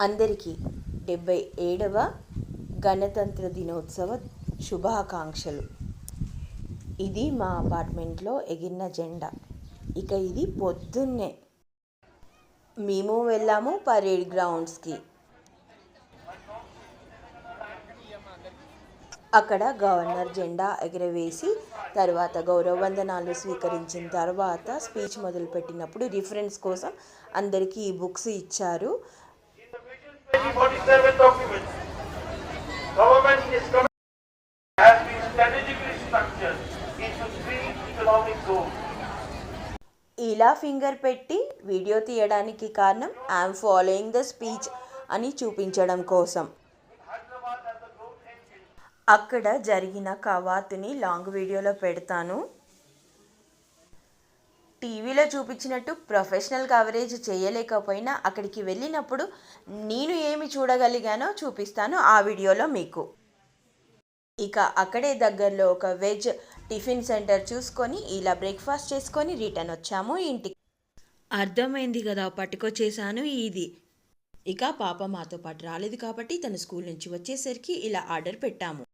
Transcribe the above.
అందరికీ 77వ గణతంత్ర దినోత్సవ శుభాకాంక్షలు. ఇది మా అపార్ట్మెంట్లో ఎగిరిన జెండా. ఇక ఇది పొద్దున్నే మేము వెళ్ళాము పరేడ్ గ్రౌండ్స్కి. అక్కడ గవర్నర్ జెండా ఎగరవేసి తర్వాత గౌరవ వందనాలు స్వీకరించిన తర్వాత స్పీచ్ మొదలుపెట్టినప్పుడు రిఫరెన్స్ కోసం అందరికీ ఈ బుక్స్ ఇచ్చారు. ఇలా ఫింగర్ పెట్టి వీడియో తీయడానికి కారణం ఐఎమ్ ఫాలోయింగ్ ద స్పీచ్ అని చూపించడం కోసం. అక్కడ జరిగిన కవాతుని లాంగ్ వీడియోలో పెడతాను. టీవీలో చూపించినట్టు ప్రొఫెషనల్ కవరేజ్ చేయలేకపోయినా అక్కడికి వెళ్ళినప్పుడు నేను ఏమి చూడగలిగానో చూపిస్తాను ఆ వీడియోలో మీకు. ఇక అక్కడే దగ్గరలో ఒక వెజ్ టిఫిన్ సెంటర్ చూసుకొని ఇలా బ్రేక్ఫాస్ట్ చేసుకొని రిటర్న్ వచ్చాము ఇంటికి. అర్థమైంది కదా పట్టుకొచ్చేసాను ఇది. ఇక పాప మాతో పాటు రాలేదు కాబట్టి తను స్కూల్ నుంచి వచ్చేసరికి ఇలా ఆర్డర్ పెట్టాము.